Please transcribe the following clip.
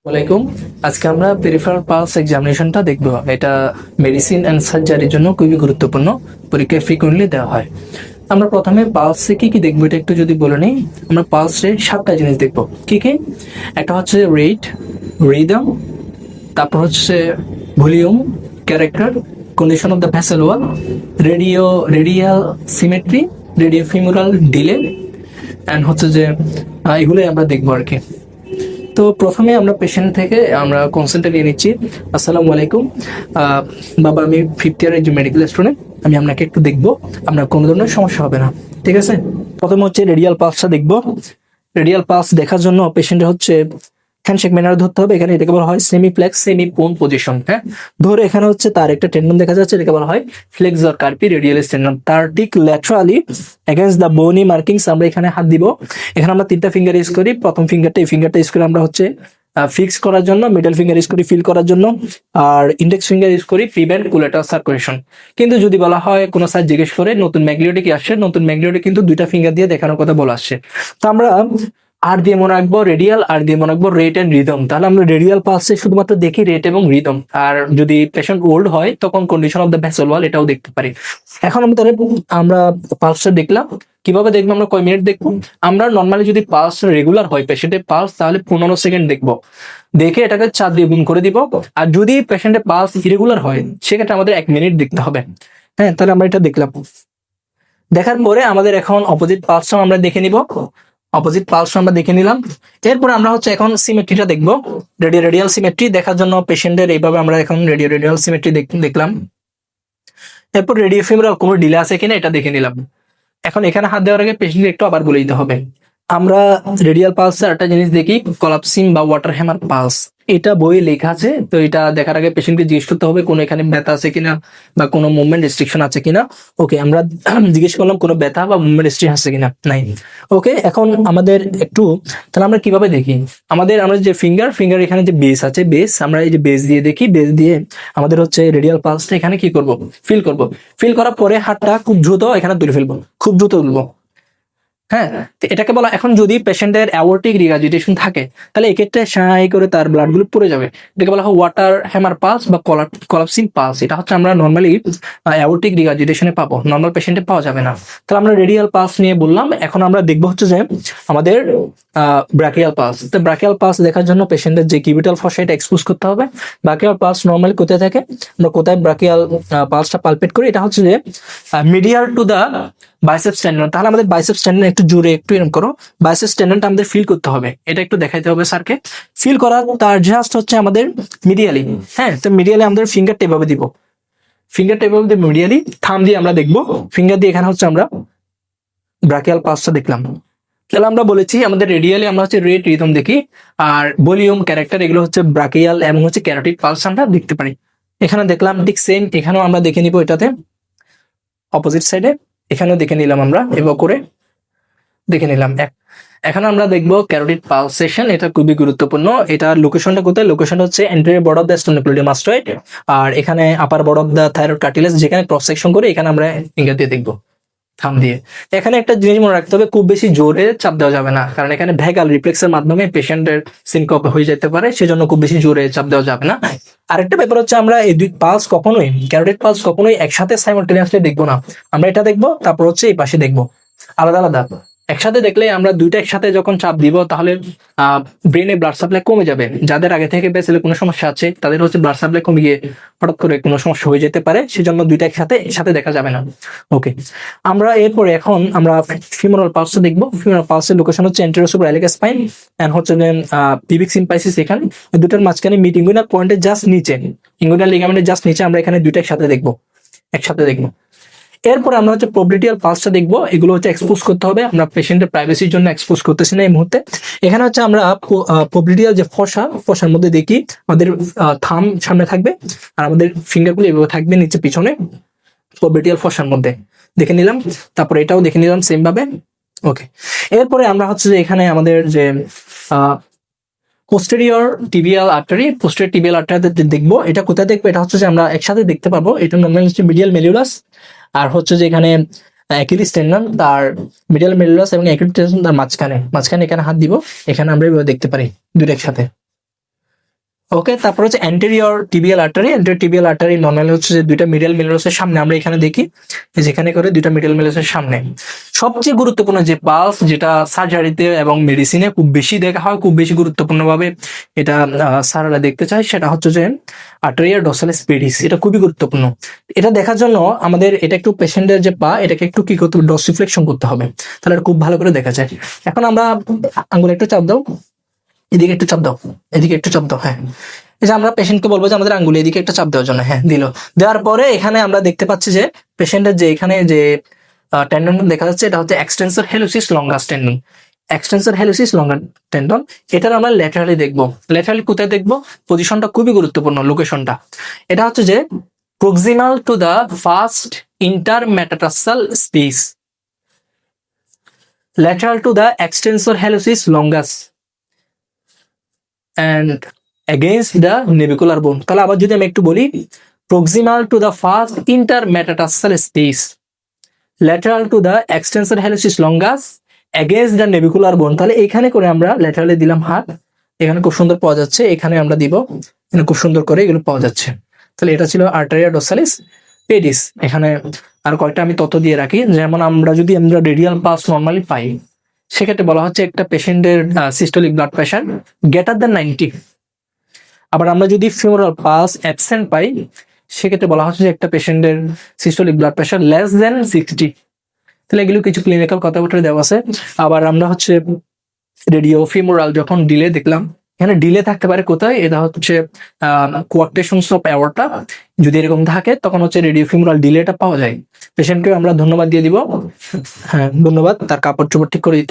ওয়ালাইকুম। আজকে আমরা পেরিফেরাল পালস এক্সামিনেশনটা দেখব। এটা মেডিসিন অ্যান্ড সার্জারির জন্য খুবই গুরুত্বপূর্ণ, পরীক্ষায় ফ্রিকোয়েন্টলি দেওয়া হয়। আমরা প্রথমে পালসে কি কি দেখবো এটা একটু যদি বলে নিই। আমরা পালসে 7টা জিনিস দেখবো। কি কি? একটা হচ্ছে রেট, রিদম, তারপর হচ্ছে volume, character, condition of the vessel wall, radial symmetry, radio femoral delay, and হচ্ছে যে এগুলোই আমরা দেখবো আর কি। তো প্রথমে আমরা পেশেন্ট থেকে আমরা কনসাল্টে নিয়ে নিচ্ছি। আসসালামু আলাইকুম বাবা, আমি 5th ইয়ারের একজন মেডিকেল স্টুডেন্ট। আমি আপনাকে একটু দেখবো, আপনার কোনো ধরনের সমস্যা হবে না, ঠিক আছে? প্রথমে হচ্ছে রেডিয়াল পালসটা দেখবো। রেডিয়াল পালস দেখার জন্য পেশেন্টের হচ্ছে হ্যান্ডশেক ম্যানার ধরতে হবে। এখানে এটাকে বলা হয় সেমি ফ্লেক্স সেমি পোন পজিশন। হ্যাঁ, ধরে এখানে হচ্ছে তার একটা টেন্ডন দেখা যাচ্ছে, এটাকে বলা হয় ফ্লেক্সর কার্পি রেডিয়ালিস টেন্ডন। তার ঠিক laterally against the bony markings আমরা এখানে হাত দিব। এখানে আমরা 3টা ফিঙ্গার ইউজ করি। প্রথম ফিঙ্গারটা, এই ফিঙ্গারটা ইউজ করে আমরা হচ্ছে ফিক্স করার জন্য, মিডল ফিঙ্গার ইউজ করি ফিল করার জন্য, আর ইন্ডেক্স ফিঙ্গার ইউজ করি প্রিভেন্ট কোলেটারাল সার্কুলেশন। কিন্তু যদি বলা হয় কোনো স্যার জিজ্ঞেস করে নতুন ম্যাগলিওডে কি আসছে, নতুন ম্যাগলিওডে কিন্তু 2টা ফিঙ্গার দিয়ে দেখানোর কথা বলা আসছে। তো আমরা আর দিয়ে মনে রাখবো রেডিয়াল, আর দিয়ে মনে রাখবো রেট এন্ড রিদম। তাহলে আমরা রেডিয়াল পালসে শুধুমাত্র দেখি রেট এবং রিদম। আর যদি পেশেন্ট ওল্ড হয় তখন কন্ডিশন অফ দ্য ভেসেল ওয়াল এটাও দেখতে পারি। এখন আমরা পালসটা দেখলাম। কিভাবে দেখবো? আমরা কয় মিনিট দেখবো? আমরা নর্মালি যদি পালস রেগুলার হয় পেশেন্টের পালস, তাহলে 15 সেকেন্ড দেখবো। দেখে এটাকে 4 দিয়ে গুণ করে দিব। আর যদি পেশেন্টের পালস ইরেগুলার হয় সেক্ষেত্রে আমাদের 1 মিনিট দেখতে হবে। হ্যাঁ, তাহলে আমরা এটা দেখলাম। দেখার পরে আমাদের এখন অপোজিট পালসটা আমরা দেখে নিব। অপোজিট পালস আমরা দেখে নিলাম। এরপরে আমরা হচ্ছে এখন সিমেট্রিটা দেখবো। রেডিয়াল সিমেট্রি দেখার জন্য পেশেন্টের এইভাবে আমরা এখন রেডিয়াল সিমেট্রি দেখলাম। এরপর রেডিও ফিমোরাল কোনো ডিলে আছে কিনা এটা দেখে নিলাম। এখন এখানে হাত দেওয়ার আগে পেশেন্টকে একটু আবার বলে দিতে হবে। আমরা রেডিয়াল পালসের একটা জিনিস দেখি, কলাপসিং বা ওয়াটার হ্যামার পালস। এটা বইয়ে লেখা আছে। তো এটা দেখার আগে পেশেন্টকে জিজ্ঞেস করতে হবে কোনো এখানে ব্যথা আছে কিনা বা কোনো মুভমেন্ট রেস্ট্রিকশন আছে কিনা। ওকে, আমরা জিজ্ঞেস করলাম কোনো ব্যথা বা মুভমেন্ট রেস্ট্রিকশন আছে কিনা, নাই। ওকে, এখন আমাদের একটু, তাহলে আমরা কিভাবে দেখি? আমরা যে ফিঙ্গার এখানে যে বেস আছে, বেস আমরা এই যে বেস দিয়ে দেখি। বেস দিয়ে আমাদের হচ্ছে রেডিয়াল পালসটা এখানে কি করব? ফিল করার পরে হাতটা খুব দ্রুত এখানে তুলে ফেলবো, খুব দ্রুত তুলবো। হ্যাঁ, তো এটাকে বলা, এখন যদি পেশেন্টের অ্যাওর্টিক রিগার্জিটেশন থাকে তাহলে এক্ষেত্রে সাই করে তার ব্লাড গুলো পড়ে যাবে। এটাকে বলা হয় ওয়াটার হ্যামার পালস বা কলাপসিং পালস। এটা হচ্ছে আমরা নর্মালি অ্যাওর্টিক রিগার্জিটেশনে পাবো, নর্মাল পেশেন্টে পাওয়া যাবে না। তাহলে আমরা রেডিয়াল পালস নিয়ে বললাম। এখন আমরা দেখবো হচ্ছে যে আমাদের ব্রাকিয়াল পালস। তো ব্রাকিয়াল পালস দেখার জন্য পেশেন্টের যে কিউবিটাল ফসা এটা এক্সপোজ করতে হবে। ব্রাকিয়াল পালস নর্মালি কোথায় থাকে, আমরা কোথায় ব্রাকিয়াল পালসটা পালপেট করি? এটা হচ্ছে যে medial to the biceps tendon. তাহলে আমাদের বাইসেপস টেন্ডন একটু জোরে একটু এরকম করো। বাইসেপস টেন্ডনটা আমাদের ফিল করতে হবে, এটা একটু দেখাইতে হবে স্যারকে। ফিল করা তার জাস্ট হচ্ছে আমাদের মিডিয়ালি। হ্যাঁ, তো মিডিয়ালি আমাদের ফিঙ্গারটা এভাবে দিব, ফিঙ্গারটা এভাবে দিয়ে মিডিয়ালি, থাম দিয়ে আমরা দেখবো। ফিঙ্গার দিয়ে এখানে হচ্ছে আমরা ব্রাকিয়াল পালসটা দেখলাম। তাহলে আমরা বলেছি আমাদের রেডিয়ালি আমরা হচ্ছে রেট রিদম দেখি, আর ভলিউম, ক্যারেক্টার এগুলো হচ্ছে ব্রাকিয়াল এবং হচ্ছে ক্যারোটিড পালস আমরা দেখতে পারি। এখানে দেখলাম ঠিক সেম, এখানেও আমরা দেখে নিব। এটাতে অপোজিট সাইডে এখানেও দেখে নিলাম, আমরা এবার করে দেখে নিলাম। এখন আমরা দেখবো ক্যারোটিড পালসেশন। এটা খুবই গুরুত্বপূর্ণ। এটার লোকেশনটা কোথায়? লোকেশনটা হচ্ছে anterior border of the sternocleidomastoid, আর এখানে upper border of the thyroid cartilage, যেখানে ক্রস সেকশন করে এখানে আমরা ফিঙ্গার দিয়ে দেখবো, থাম দিয়ে। এখানে একটা জিনিস মনে রাখতে হবে, খুব বেশি জোরে চাপ দেওয়া যাবে না, কারণ এখানে ভ্যাগাল রিফ্লেক্সের মাধ্যমে পেশেন্টের সিনকপ হয়ে যেতে পারে, সেজন্য খুব বেশি জোরে চাপ দেওয়া যাবে না। আরেকটা ব্যাপার হচ্ছে আমরা এই দুই পালস কখনোই, ক্যারোটিড পালস কখনোই একসাথে সাইমালটেনিয়াসলি দেখবো না। আমরা এটা দেখবো, তারপর হচ্ছে এই পাশে দেখবো, আলাদা আলাদা। একসাথে দেখলে আমরা দুইটা একসাথে যখন চাপ দিব তাহলে ব্রেনে ব্লাড সাপ্লাই কমে যাবে। যাদের আগে থেকে বেসেলে কোনো সমস্যা আছে তাদের হচ্ছে ব্লাড সাপ্লাই কমে গিয়ে হঠাৎ করে কোনো সমস্যা হয়ে যেতে পারে, সেজন্য দুইটা একসাথে দেখা যাবে না। ওকে, আমরা এরপরে এখন আমরা ফিমোরাল পালসটা দেখবো। ফিমোরাল পালসের লোকেশন হচ্ছে এন্টেরোসুপ্রাইলিক স্পাইন এন্ড হচ্ছে পিবিক সিম্পাইসিস। এখানে দুটার মাঝখানে মিড ইঙ্গুইনাল পয়েন্টের জাস্ট নিচে, ইঙ্গুইনাল লিগামেন্টের জাস্ট নিচে আমরা এখানে দুইটা একসাথে দেখবো। এরপর আমরা হচ্ছে প্রোবলিটিয়াল পালসটা দেখবো। এগুলো হচ্ছে এক্সপোজ করতে হবে, আমরা পেশেন্টের প্রাইভেসির জন্য এক্সপোজ করতেছি না এই মুহূর্তে। এখানে হচ্ছে আমরা প্রোবলিটিয়াল যে ফসার মধ্যে দেখি আমাদের থাম সামনে থাকবে আর আমাদের ফিঙ্গারগুলো এভাবে থাকবে নিচে পিছনে প্রোবলিটিয়াল ফসার মধ্যে, দেখে নিলাম। তারপর এটাও দেখে নিলাম সেম ভাবে। ওকে, এরপরে আমরা হচ্ছে যে এখানে আমাদের যে পোস্টেরিয়র টিবিয়াল আর্টারি দেখবো। এটা কোথায় দেখবো? এটা হচ্ছে যে আমরা একসাথে দেখতে পারবো। এটা নর্মালি হচ্ছে মিডিয়াল মেলিউলাস, আর হচ্ছে যে এখানে অ্যাকিলিস টেন্ডন, তার মিডিয়াল মেলিউলাস এবং অ্যাকিলিস টেন্ডন তার মাঝখানে এখানে হাত দিব। এখানে আমরা এভাবে দেখতে পারি দুটো একসাথে। ওকে, তারপর হচ্ছে anterior tibial artery. Anterior tibial artery normally হচ্ছে যে দুইটা মিডল মেলোসের সামনে, আমরা এখানে দেখি যেখানে করে দুইটা মিডল মেলোসের সামনে। সবচেয়ে গুরুত্বপূর্ণ যে পালস, যেটা সার্জারিতে এবং মেডিসিনে খুব বেশি দেখা হয়, খুব বেশি গুরুত্বপূর্ণভাবে এটা স্যাররা দেখতে চায়, সেটা হচ্ছে যে আর্টেরিয়া ডর্সালিস পেডিস। এটা খুবই গুরুত্বপূর্ণ। এটা দেখার জন্য আমাদের এটা একটু পেশেন্টের যে পা, এটাকে একটু কি করতে হবে, ডর্সিফ্লেকশন করতে হবে, তাহলে এটা খুব ভালো করে দেখা যায়। এখন আমরা আঙ্গুলে একটু চাপ দাও, এদিকে একটু চাপ দাও, এদিকে একটু চাপ দাও। হ্যাঁ, এই যে আমরা পেশেন্টকে বলবো যে আমাদের আঙ্গুলে এদিকে একটা চাপ দেওয়ার জন্য। হ্যাঁ, দিল। দেওয়ার পরে এখানে আমরা দেখতে পাচ্ছি যে পেশেন্টের যে এখানে যে টেন্ডন দেখা যাচ্ছে, এটা হচ্ছে extensor hallucis longus tendon. Extensor hallucis longus tendon, এটার আমরা ল্যাটারালি দেখবো। ল্যাটারালি কোথায় দেখবো? পজিশনটা খুবই গুরুত্বপূর্ণ, লোকেশনটা। এটা হচ্ছে যে proximal to the first intermetatarsal space, lateral to the extensor hallucis longus and against the navicular bone। তাহলে আবার যদি আমি একটু বলি, proximal to the first intermetatarsal space, lateral to the extensor hallucis longus against the navicular bone। তাহলে এখানে করে আমরা ল্যাটারালি দিলাম হাত, এখানে খুব সুন্দর পাওয়া যাচ্ছে, এখানে আমরা দিব, এখানে খুব সুন্দর করে এগুলো পাওয়া যাচ্ছে। তাহলে এটা ছিল আর্টেরিয়া ডর্সালিস পেডিস। এখানে আর কয়েকটা আমি তথ্য দিয়ে রাখি, যেমন আমরা যদি রেডিয়াল পালস নর্মালি পাই, সেক্ষেত্রে বলা হচ্ছে একটা পেশেন্টের systolic blood pressure greater than 90। আবার আমরা যদি ফিউরাল পালস অ্যাবসেন্ট পাই, সেক্ষেত্রে বলা হচ্ছে যে একটা পেশেন্টের systolic blood pressure less than 60। তাহলে এগুলো কিছু ক্লিনিক্যাল কথাবার্তা দেওয়া আছে। আবার আমরা হচ্ছে রেডিও ফিমোরাল যখন ডিলে দেখলাম, এখানে ডিলে থাকতে পারে কোথায়, এটা হচ্ছে কোয়ার্টেশনস অফ অ্যাওর্টা যদি এরকম থাকে, তখন হচ্ছে রেডিও ফিমোরাল ডিলেটা পাওয়া যায়। পেশেন্টকে আমরা ধন্যবাদ দিয়ে দিব। হ্যাঁ, ধন্যবাদ। তার কাপড় চোপড় ঠিক করে দিতে হবে।